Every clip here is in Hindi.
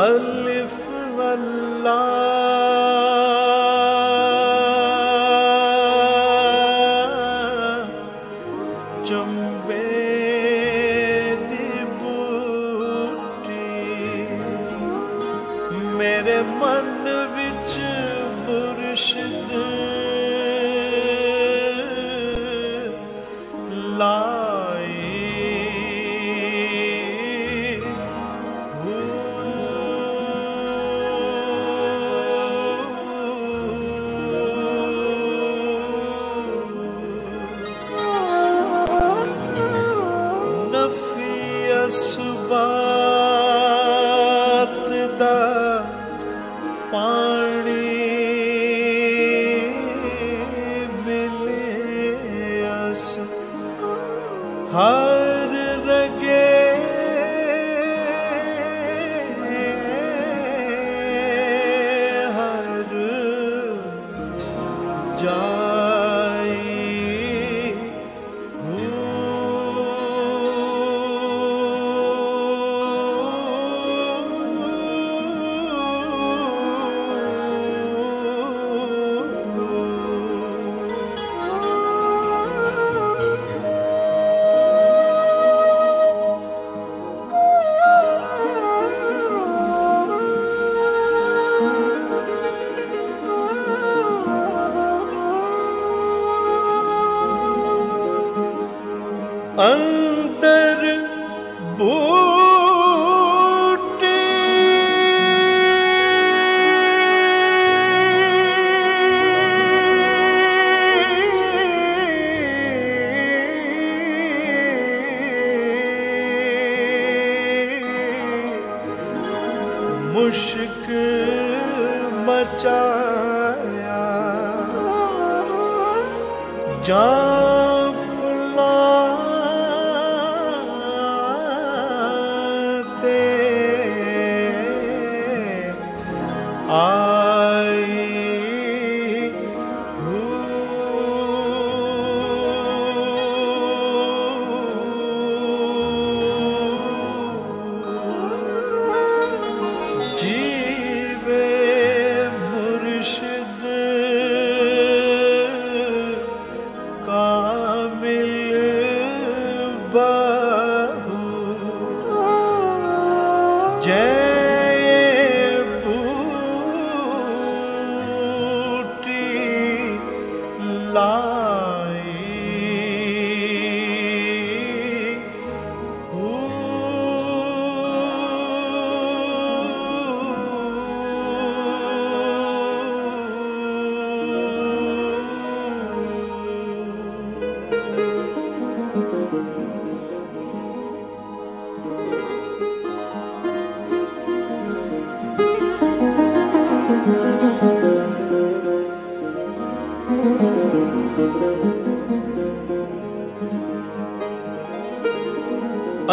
अलिफ अल्लाह चंबे दी बूटी मेरे मन विच मुर्शिद लाई नफी असबात दा पानी मिले अस हर रगे हर जाई अंदर बूटी मुश्क मचाया जीवे मुर्शिद कामिल बाहू जय बूटी लाई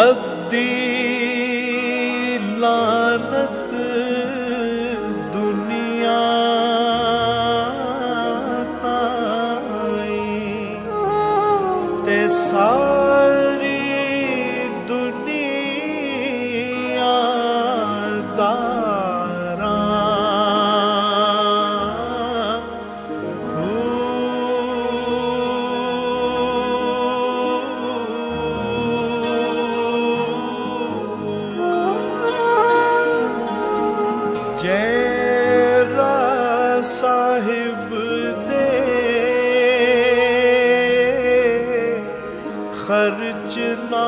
अद्दी लानत दुनिया ताई ते सारी दुनिया दारा जयरा साहिब दे खर्च ना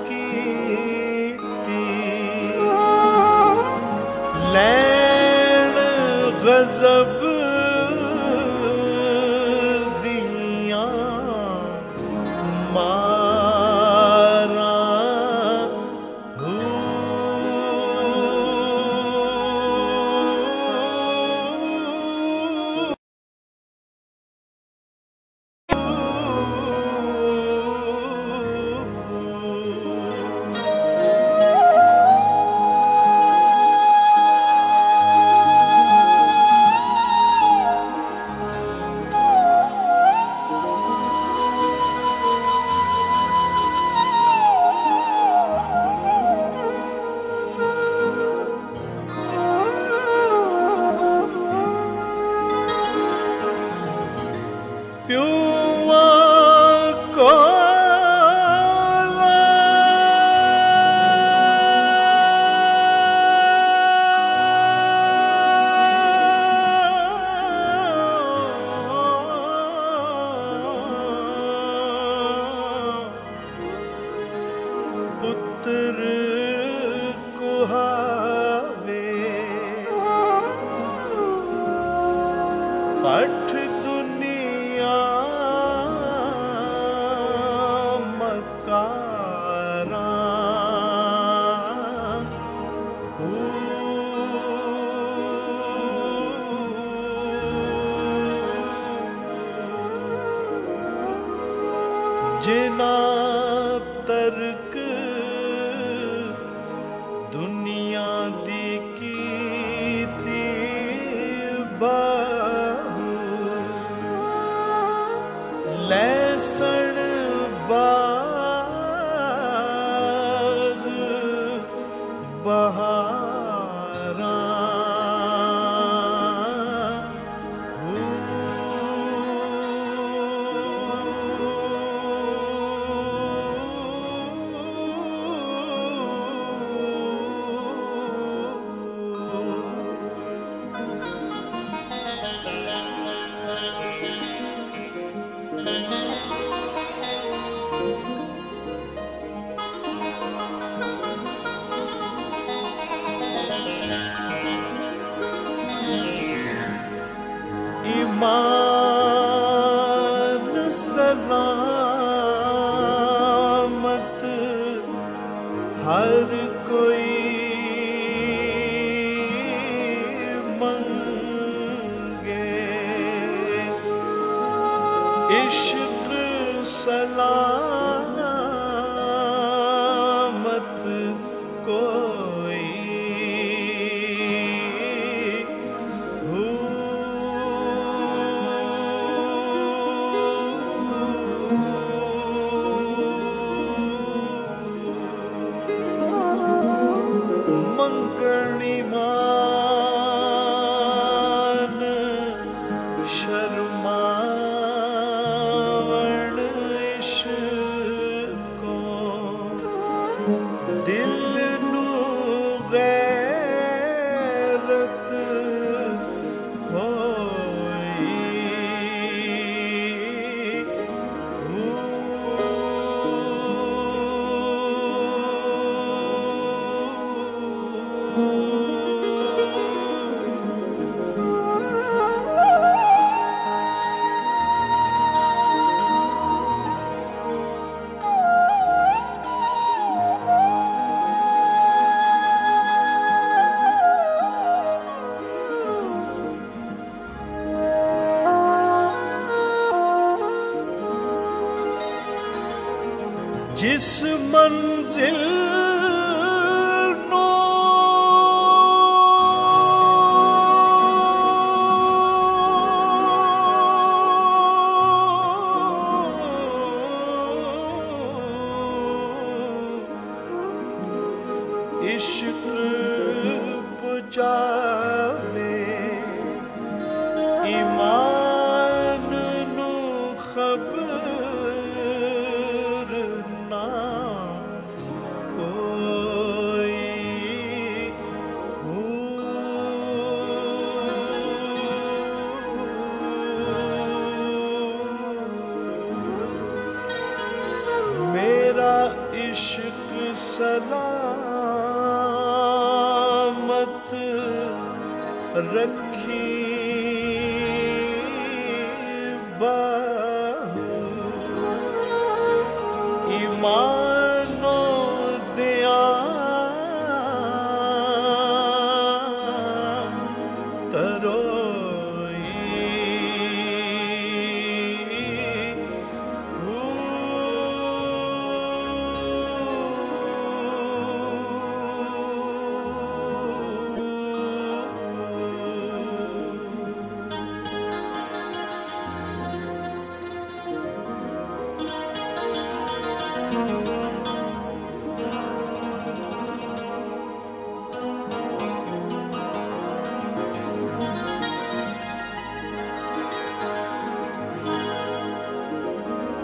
कीती लैन गजब दिया मारा पुत्र कुहावे अठ दुनिया मकारा जिना तर्क दुनिया दी कीती बाहू लैसण बाग बहारा ईमान सलामत हर कोई मंगे इश्क सलामत कोई मंगणी मान शर्मावण इश्को दिल नू गैरत होई जिस मंजिल नो इश्क पुचावे ईमान नू खबर ना कोई मेरा इश्क सलामत रखी बाहू ईमानो दिया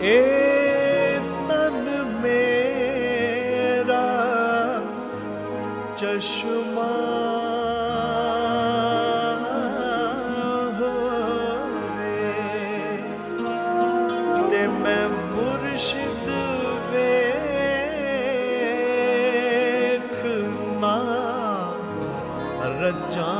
ए तन मेरा चश्मा होवे ते मैं मुर्शिद वेख रजा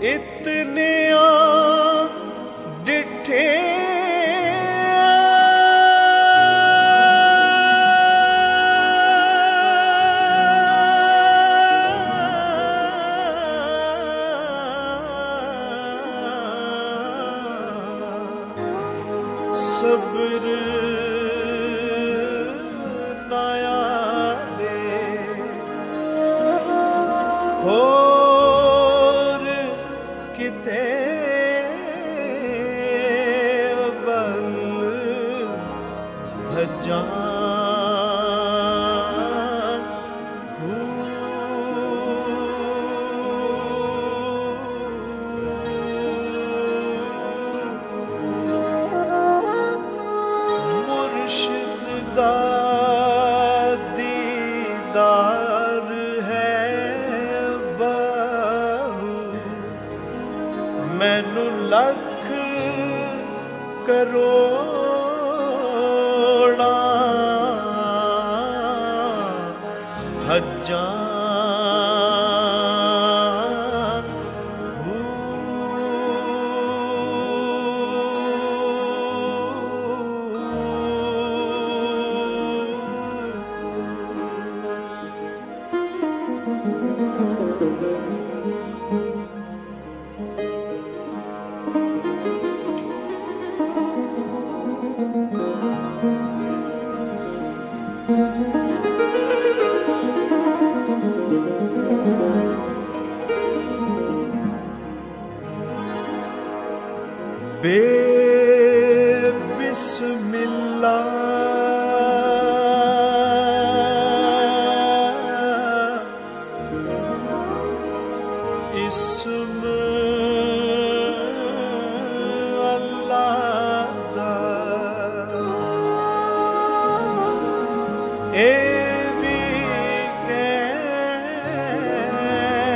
इतने डिठे सब्र नाया दे होर किते वल भजा मुर्शिद दा दीदार है बाहू मैनू लख करोड़ा हजां बेबिस्मिल्लाह इस्म अल्लाह दा ए भी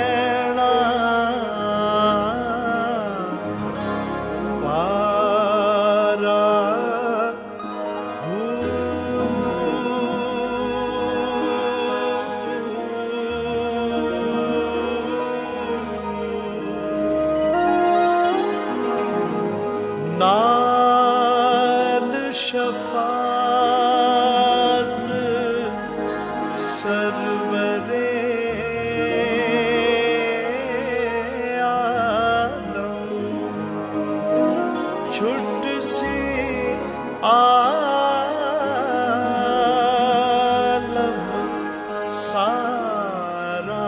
कहना पारा नाल शफात सरवरे आलम छुट सी आलम सारा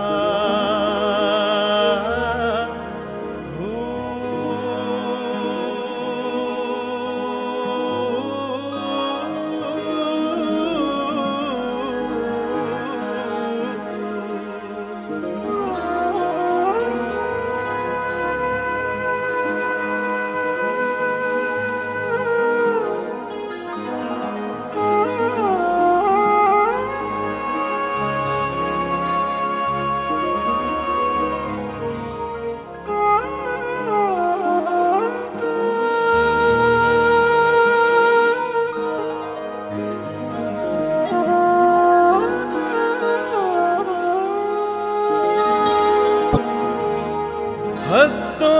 हदों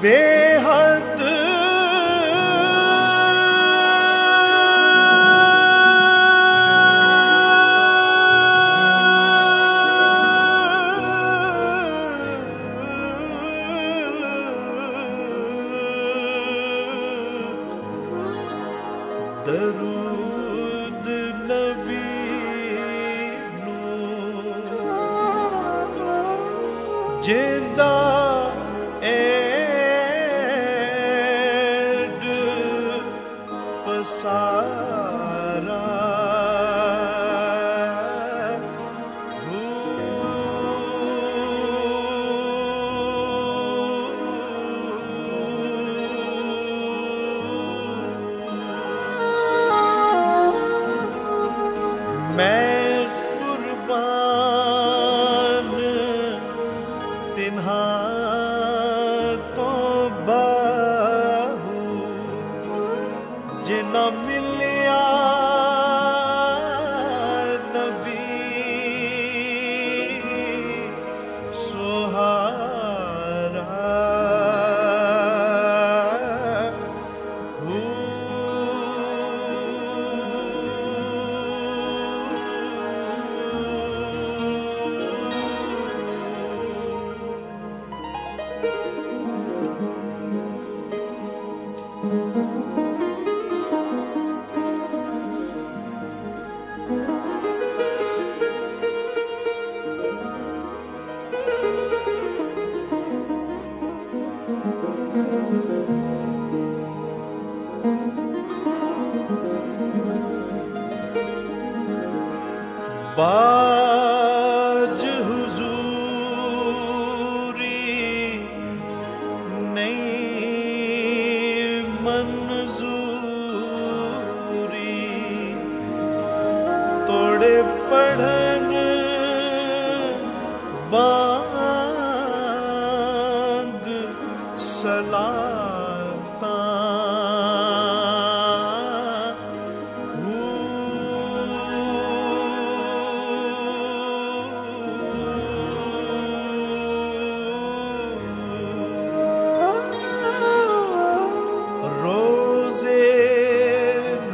बेहद दरूद नबी जिंदा एड सारा मैं कुर्बान तिन्हा तो बाहू जिन्ना मिलिया नबी सुहारा बाज हुजूरी नहीं मंजूरी तोड़े पढ़न बांग सलाता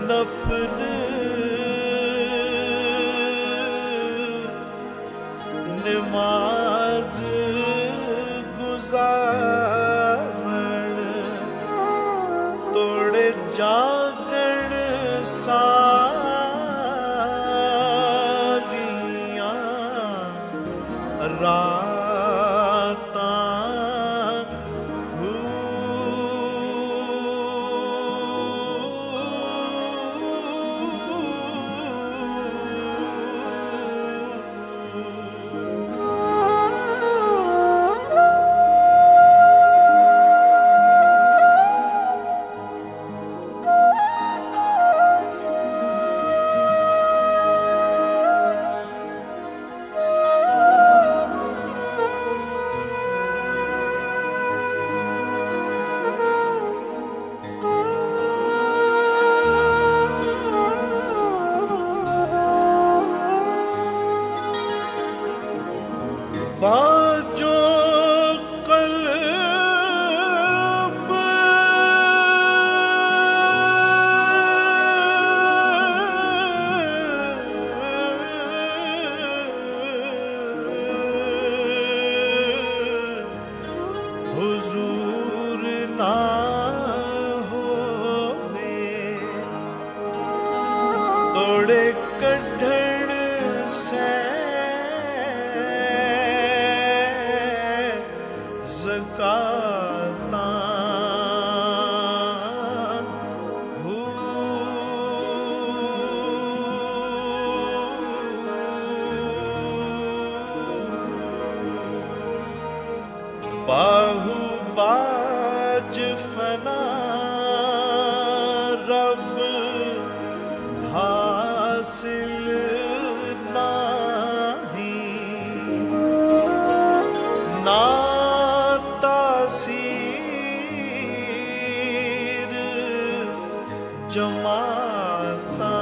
नफल नमाज गुज़ारण तोड़े जागण सारियां रातां बाजो कल्ब हुजूर ना होवे तोड़े कढ़ण से ज़काता बाहु बाज फना रब हासिल नहीं ना तासीर जमाता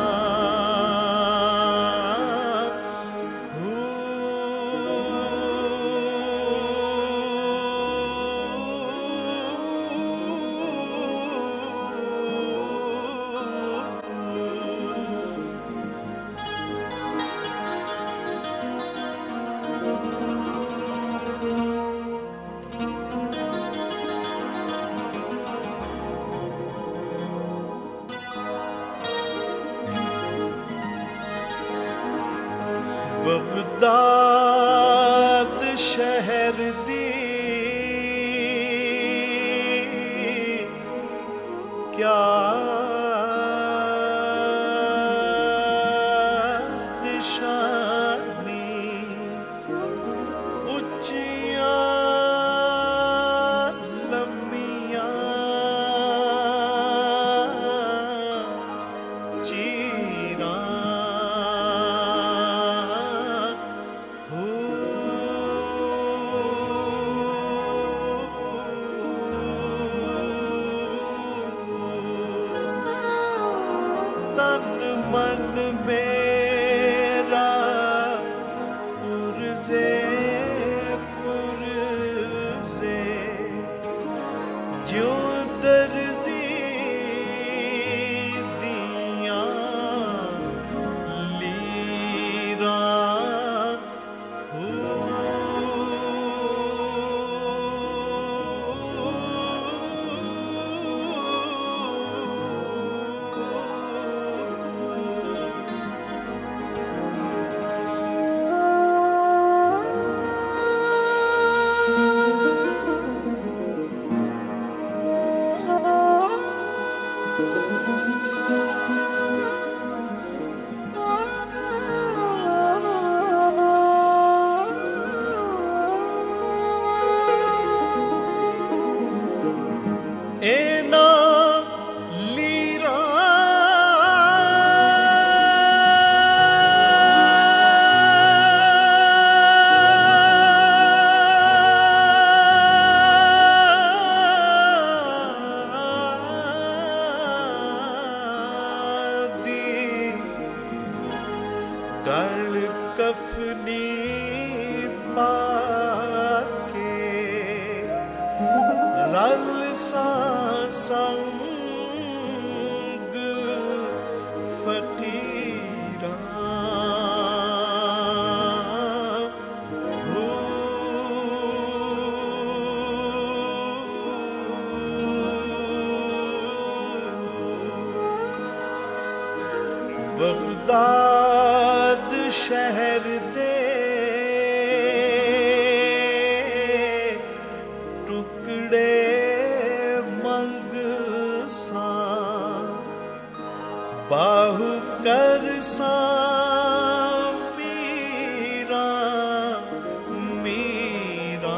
बगदाद शहर दी क्या जो दर्जी दिया लीरा एना लीरा दी गल कफनी पाके रल सा संग फकीरा बगदाद शहर दे टुकड़े बाहु कर सा मीरा मीरा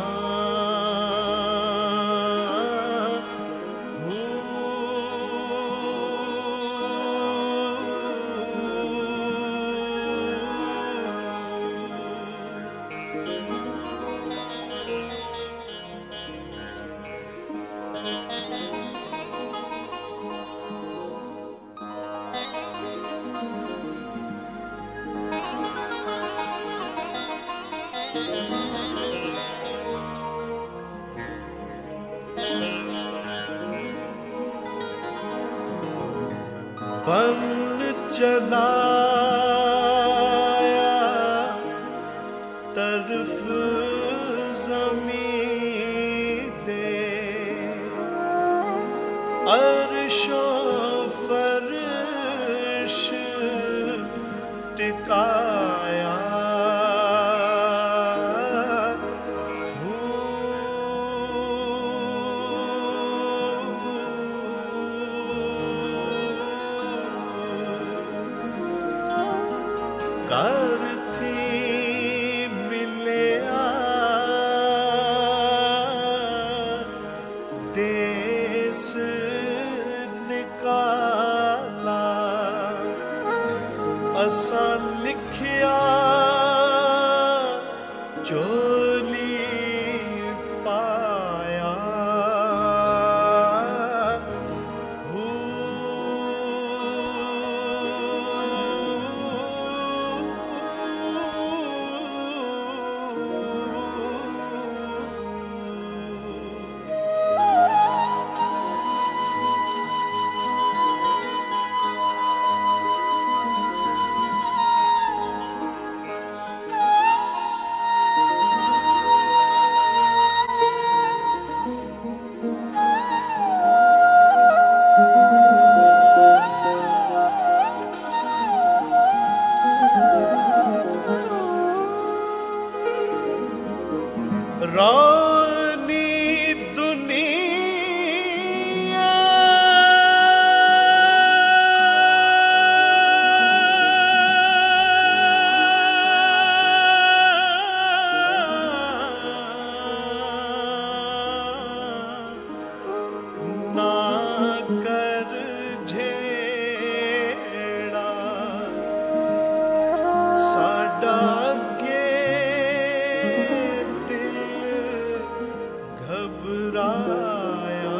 बन चलाया तरफ ज़मीं दे अर्शो फर्श टिकाया कर थी मिलिया देश निकाला असा लिखिया चोली पाया रानी दुनिया ना कर झेड़ा साडा घबराया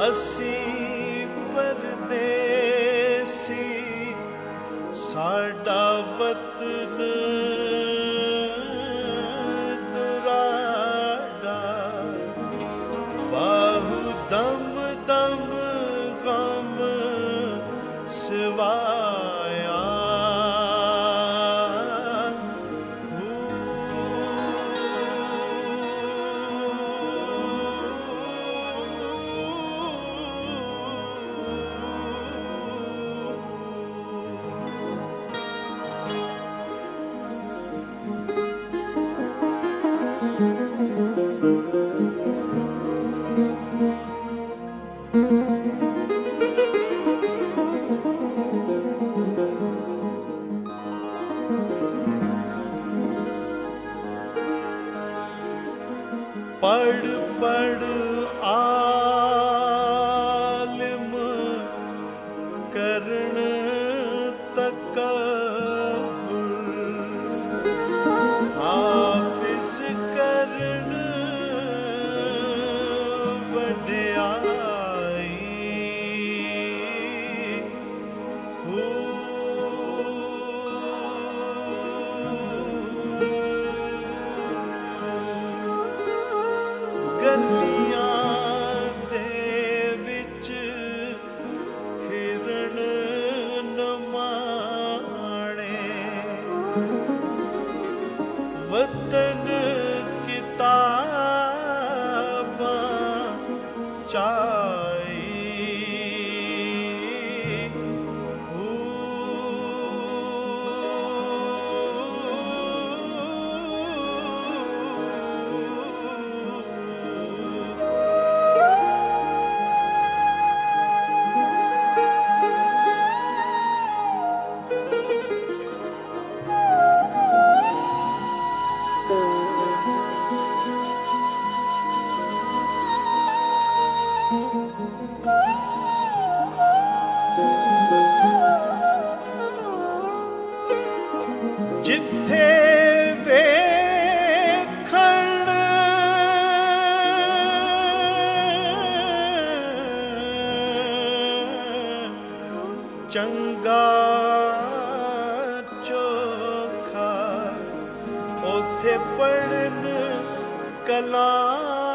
असी परदेसी सी साडा वतन दुराड़ा, बाहु दम दम गम सिवाया। पढ़ पढ़ आलिम करण तकब्बुर, हाफिज करण वड्याई। गलियां दे विच फिरन नमाणे, वतन किताबां चाई। जिथे वेखण चंगा चोखा, ओथे पढ़न कलाम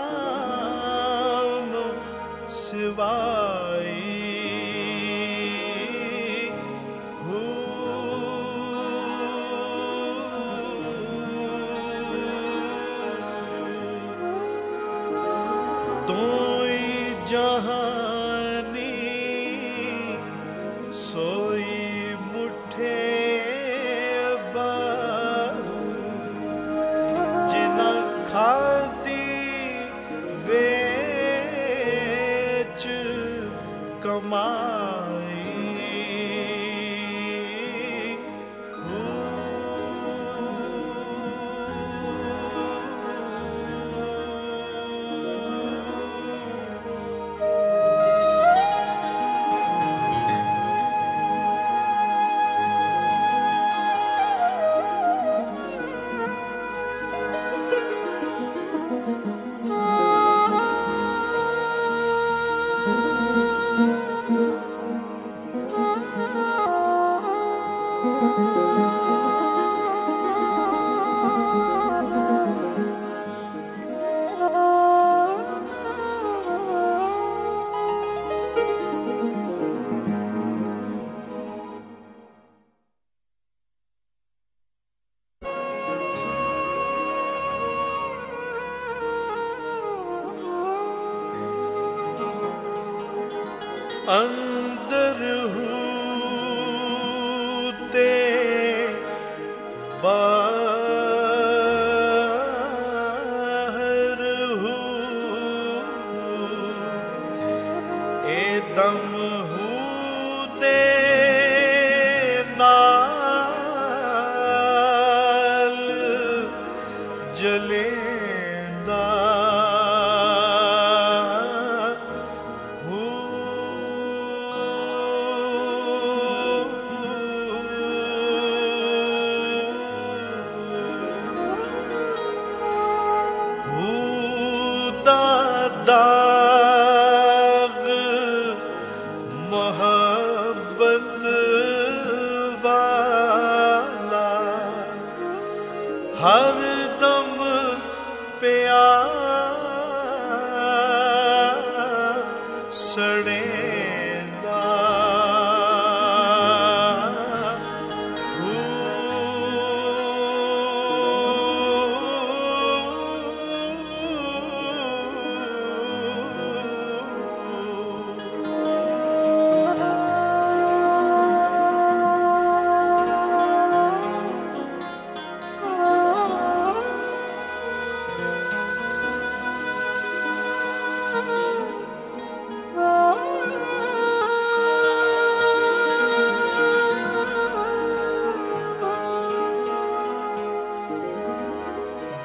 सिवाई। तोई जहानी सोई मुठे बाहु, जिना खादी वेच कमाई। अंदर हूते बाहर हूँ, एकदम हूते नाल जलेंदा। दाग मोहब्बत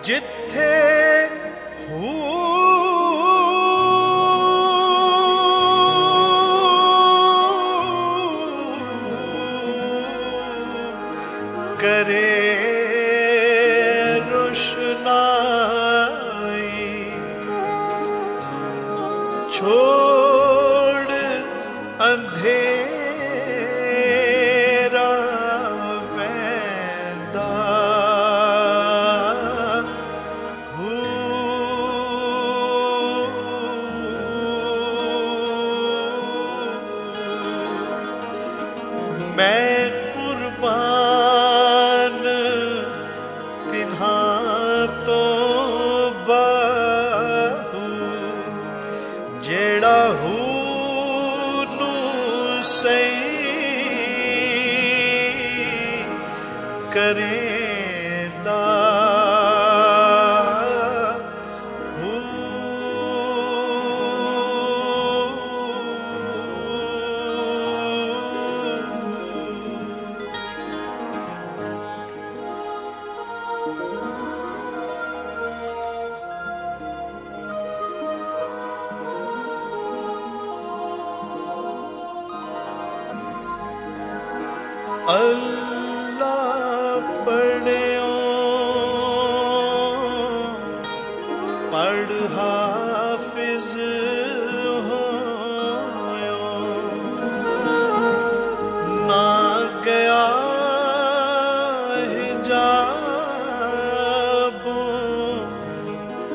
जिथे करे रोशनाई छोड़ अंधेरा वैंदा मैं कुर्बान तिन्हा तो बाहू जेड़ा नू सही करेंदा अल्लाह पढ़ियो पढ़ हाफिज होयो ना गया हिजाबों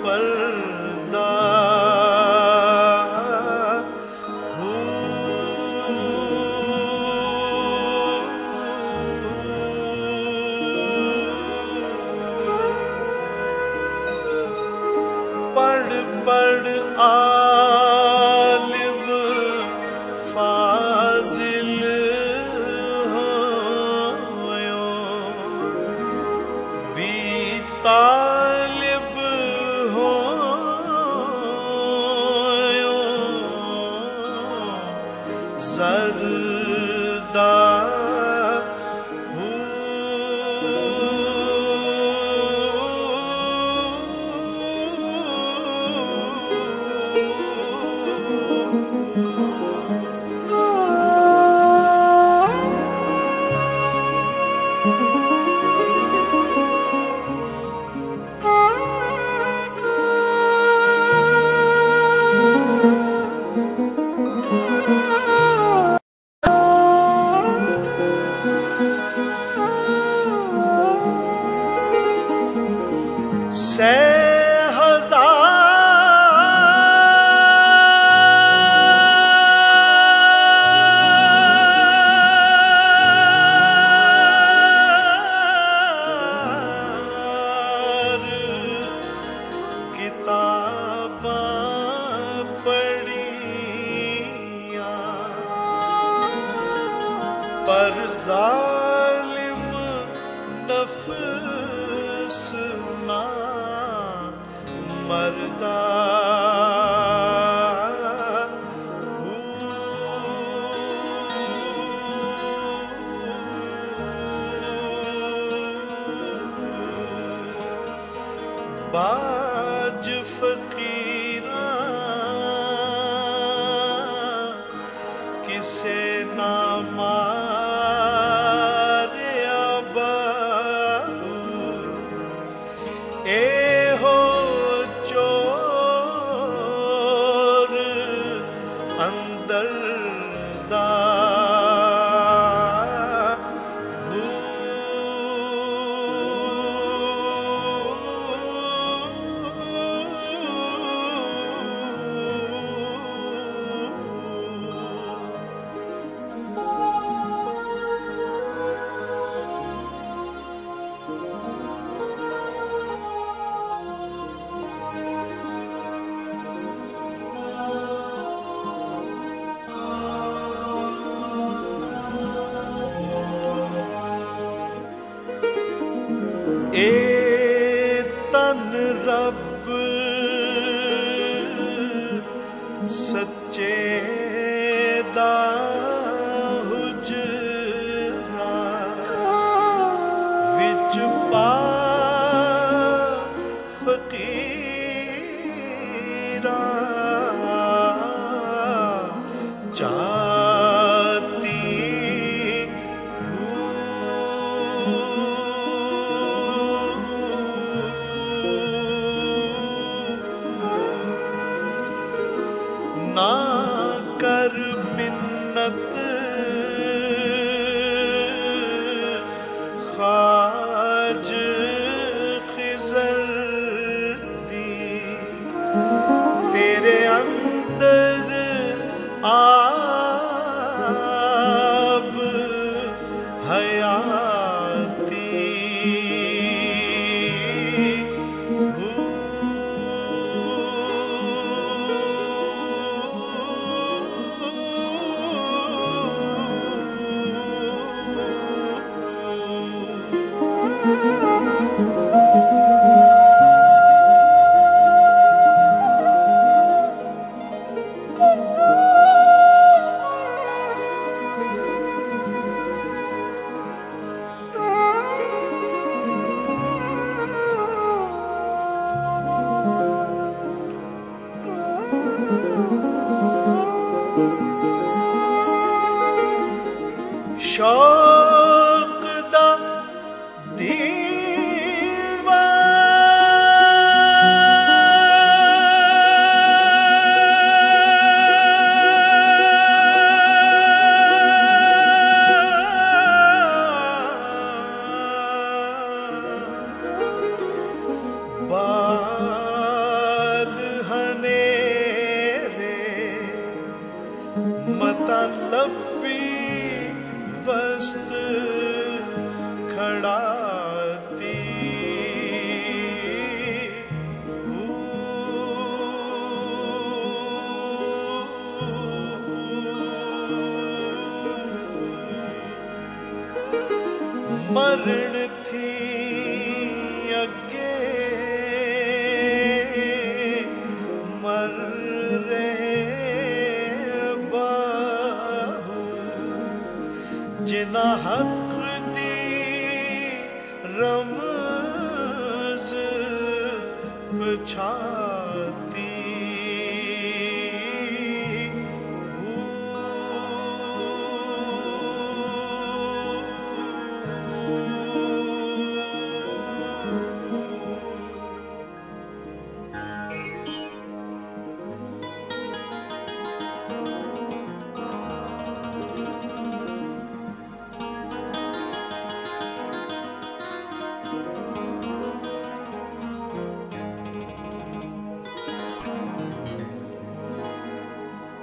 पर्दा पढ़ पढ़ आलिम फाजिल होयो बी तालिब होयो ज़रदा से हजार किताबां पढ़िया पर जालिम नफ्स ना मरदा बाज फकीरा किसे ना मारिया बाहू ए हो चोर अंदर दा ए तन रब सच्चे दा हुजरा विच पा शौक दा दीवा बाल हनेरे मता लपी वस्त खड़ाती मरण थी अगे मर रहे बाहू जिना हक दी रमज पछाती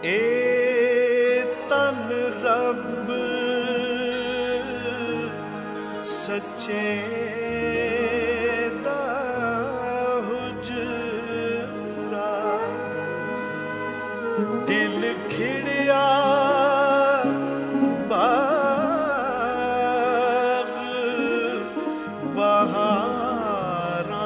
ए तन रब सच्चे दा हुजरा दिल खिड़िया बाग बहारा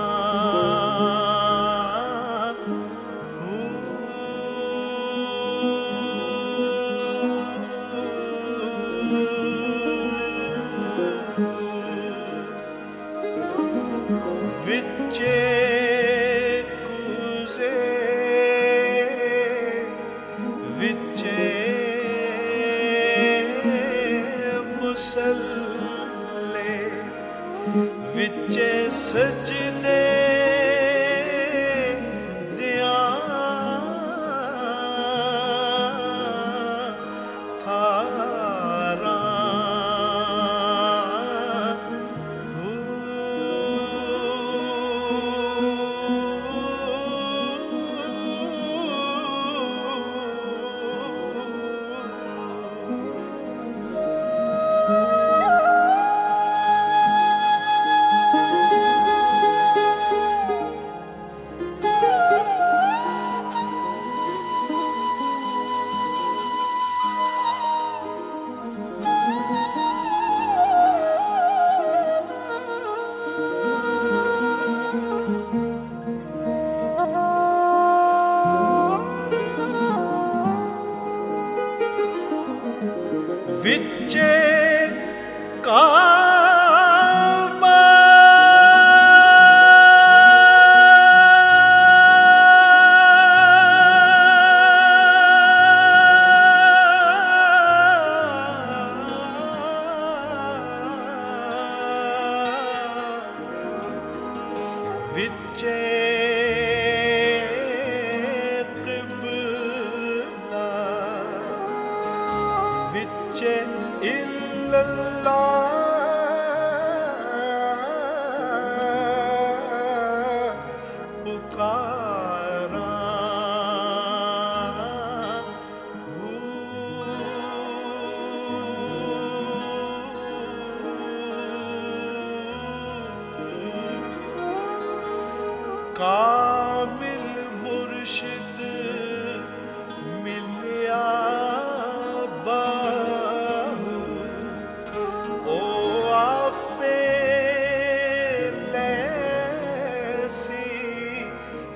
विचे कुजे विचे मुसल्ले विचे सजदे दिया थारा विचे काबा विचे क़िबला विचे इल्लल्लाह पुकारा कामिल मुर्शिद मिलिया बाहू ओ आपे लैसी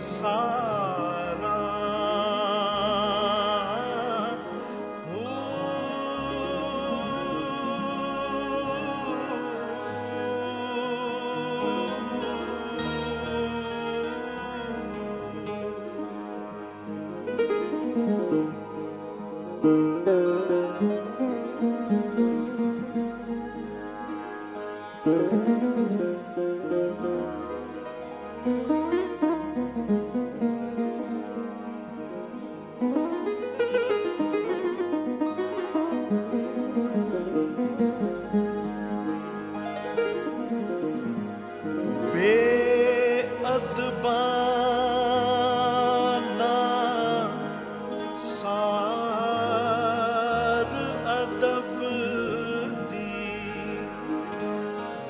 सारा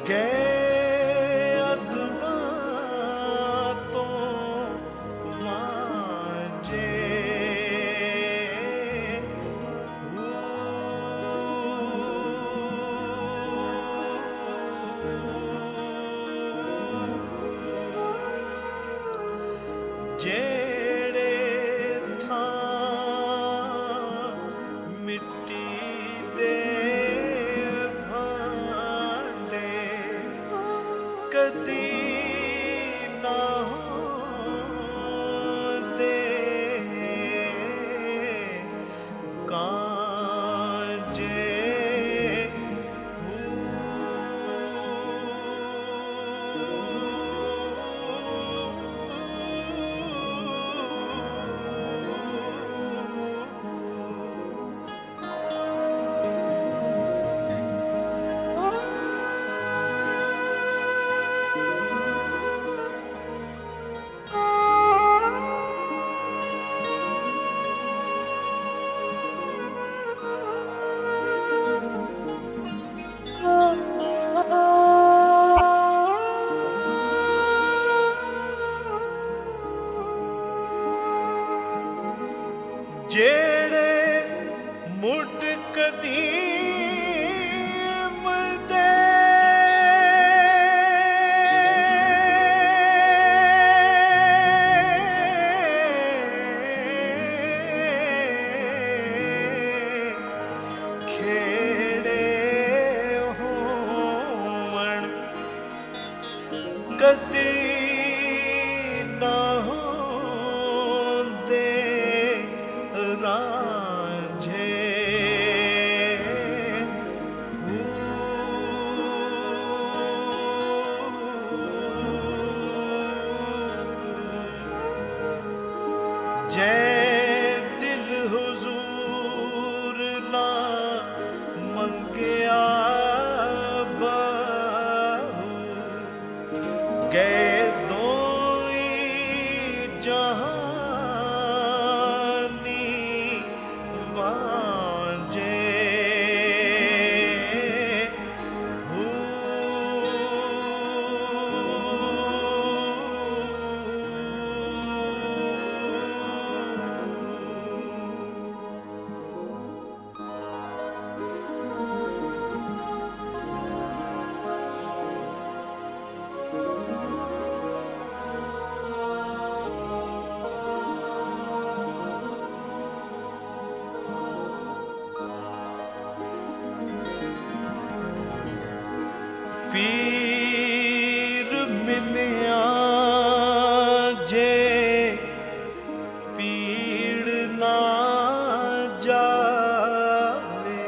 गए अदबा तो वांझे जेड़े था मिट्टी दे भांडे कदी ना होंदे कांजे जेड़े मुड कदीम दे खेड़े होवण कदी ना होंदे रांझे जै दिल हुजूर ना मंगया बाहू गए दोई जहानी वांझे पीर मिलिया जे पीड़ ना जावे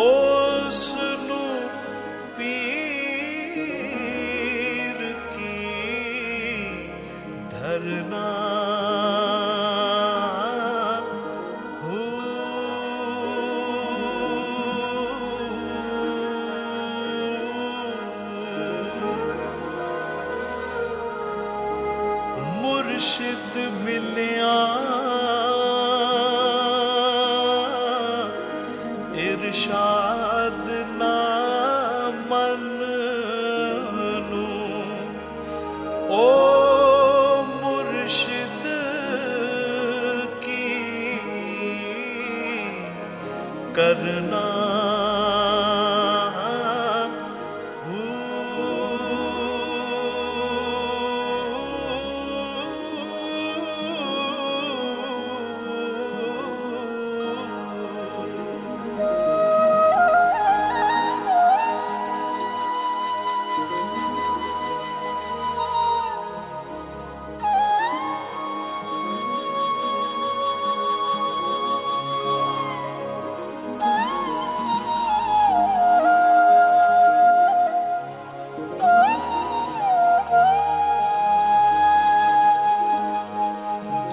उसनु पीर की धरना मुर्शिद मिलिया इरशाद ना मनू ओ मुर्शिद की करना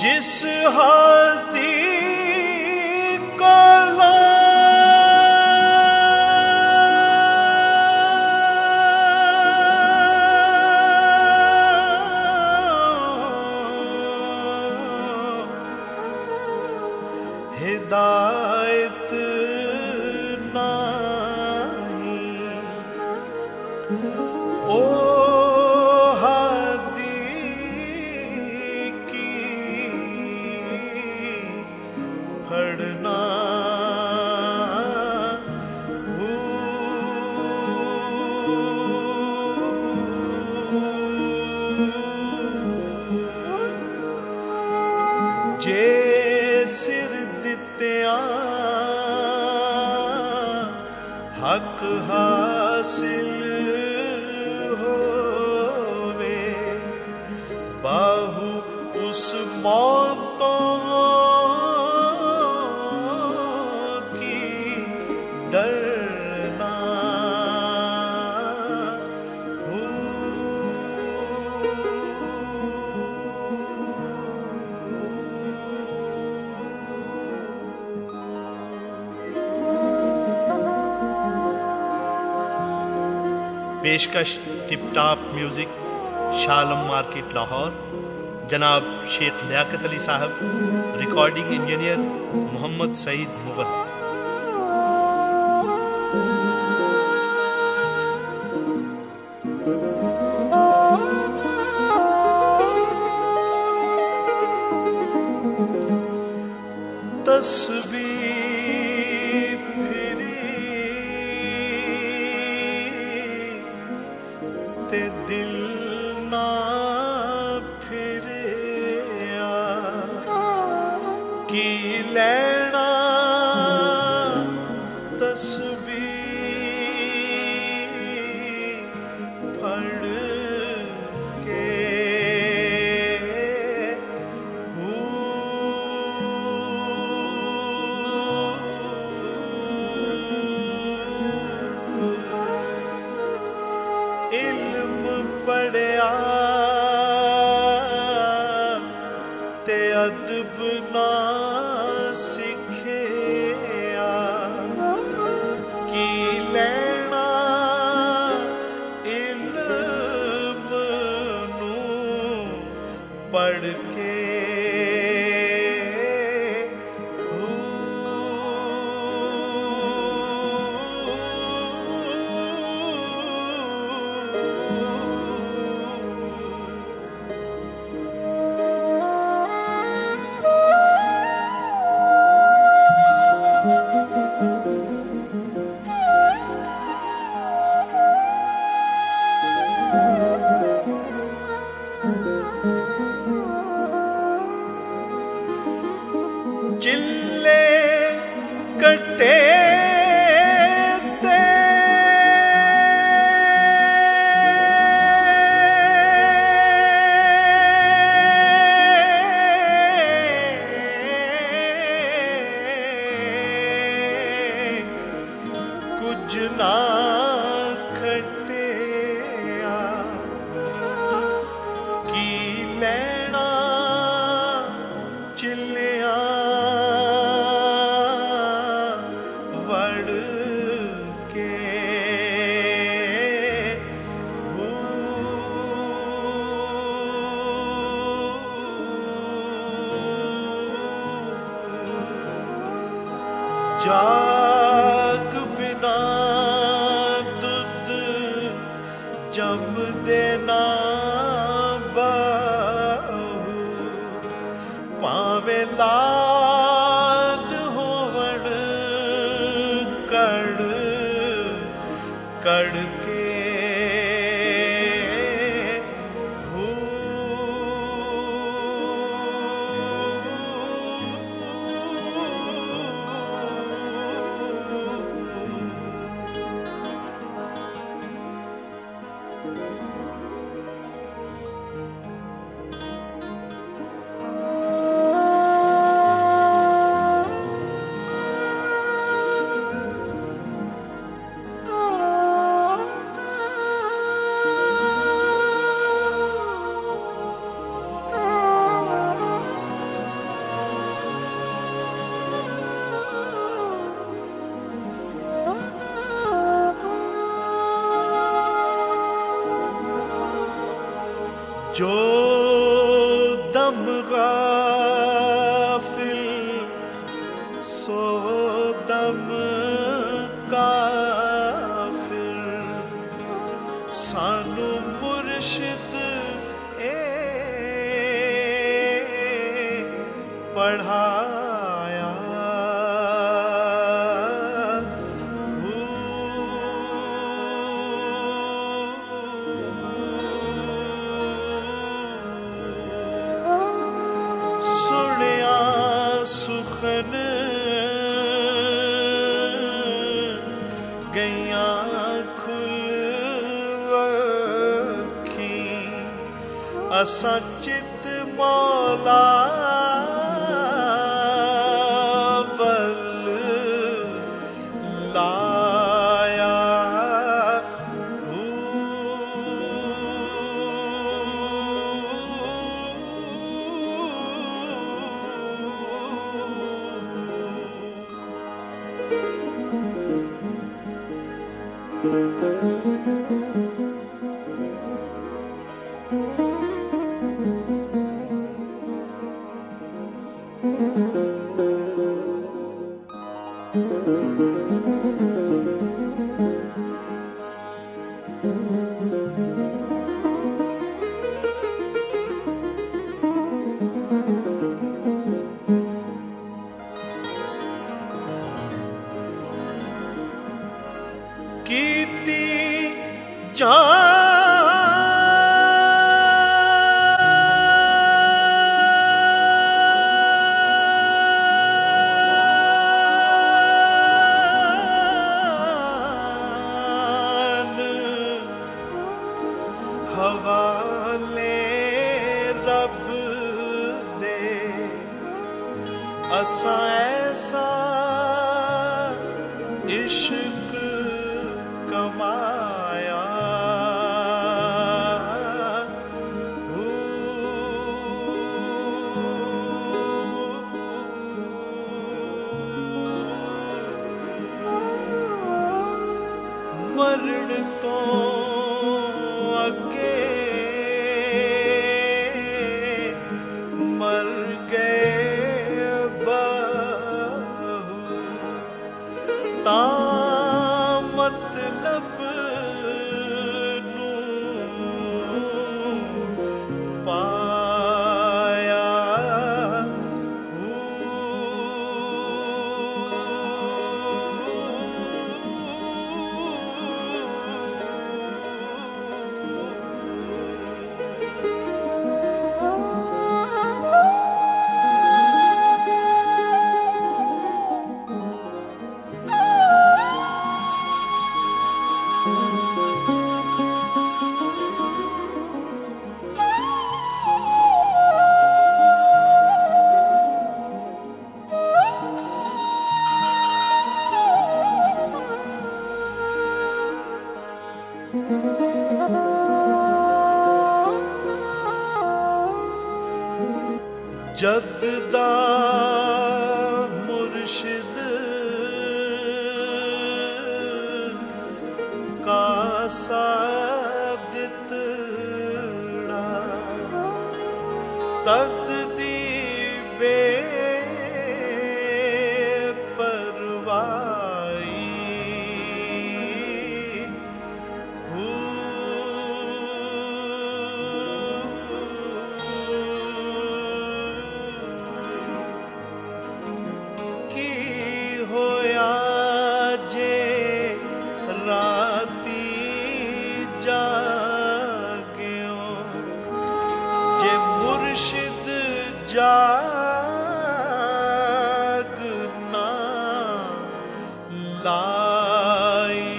जिस हादी कोला हिदायत नहीं ओ हादी की फड़ना जे सिर दित्तिया हक हासिल होवे बाहु उस मौतों की डरना पेशकश tip top music Shalam market Lahore जनाब शेख लियाकत अली साहब रिकॉर्डिंग इंजीनियर मोहम्मद सईद मुगल। तस्बीह फिरी ते दिल ना फिरिया की लैना तस्बीह फड़ के इल्म पढ़िया ते अदब ना सिखिया की लैना इल्म नू पढ़ के चिल्ले कटे ते कुछ ना खटिया की लैना चिल्लिया वड़ के जाग बिना दुध जम देना बाहु पावे लाल होवण कड़ कड़ के जो दम गाफिल सो दम काफिर सानू मुर्शिद पढ़ाया। सुनिया सुखन गैया खुलवखी असा चित मौला वल लाया। कीती जान हवाले रब दे असा ऐसा इश्क कमाया। मरण तो अगे मर गए बहु ता मतलब पाया। जददा मुर्शिद का सादितड़ा तद दी बेपरवाही मुर्शिद जागना लाई।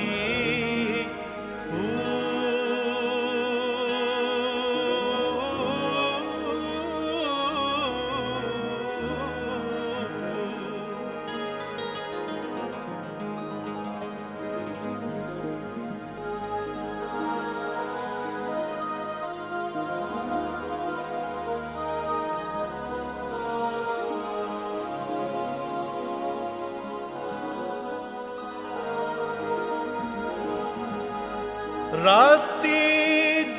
राती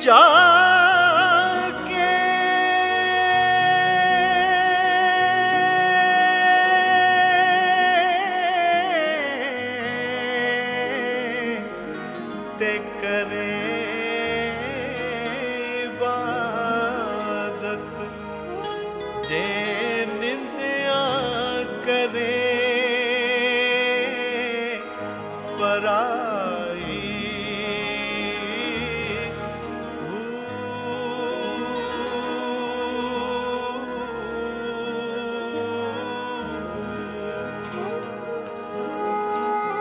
जाके ते करे आई।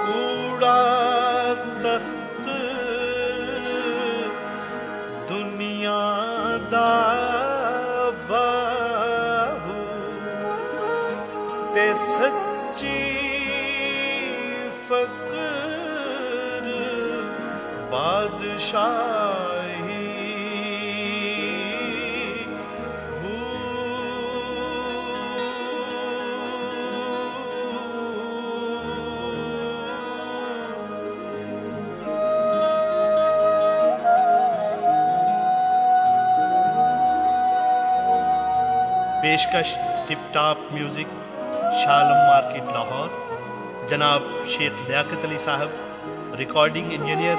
कूड़ा तख्त दुनिया दा बाहू ते सच्ची फकर बादशाही। पेशकश tip top music, Shalam market Lahore, जनाब शेख लियाकत अली साहब, रिकॉर्डिंग इंजीनियर